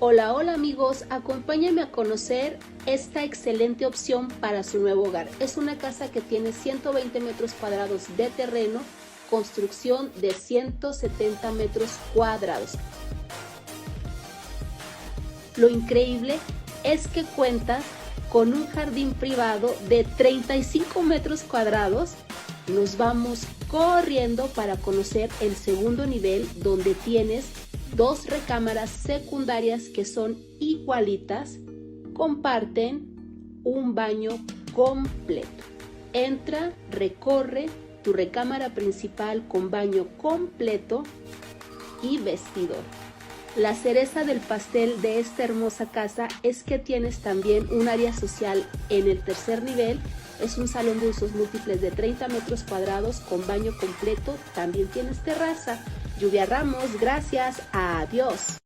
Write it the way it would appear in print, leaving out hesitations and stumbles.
Hola, hola amigos, acompáñenme a conocer esta excelente opción para su nuevo hogar. Es una casa que tiene 120 metros cuadrados de terreno, construcción de 170 metros cuadrados. Lo increíble es que cuenta con un jardín privado de 35 metros cuadrados. Nos vamos corriendo para conocer el segundo nivel, donde tienes dos recámaras secundarias que son igualitas, comparten un baño completo. Entra, recorre tu recámara principal con baño completo y vestidor. La cereza del pastel de esta hermosa casa es que tienes también un área social en el tercer nivel. Es un salón de usos múltiples de 30 metros cuadrados con baño completo. También tienes terraza. Lluvia Ramos, gracias. Adiós.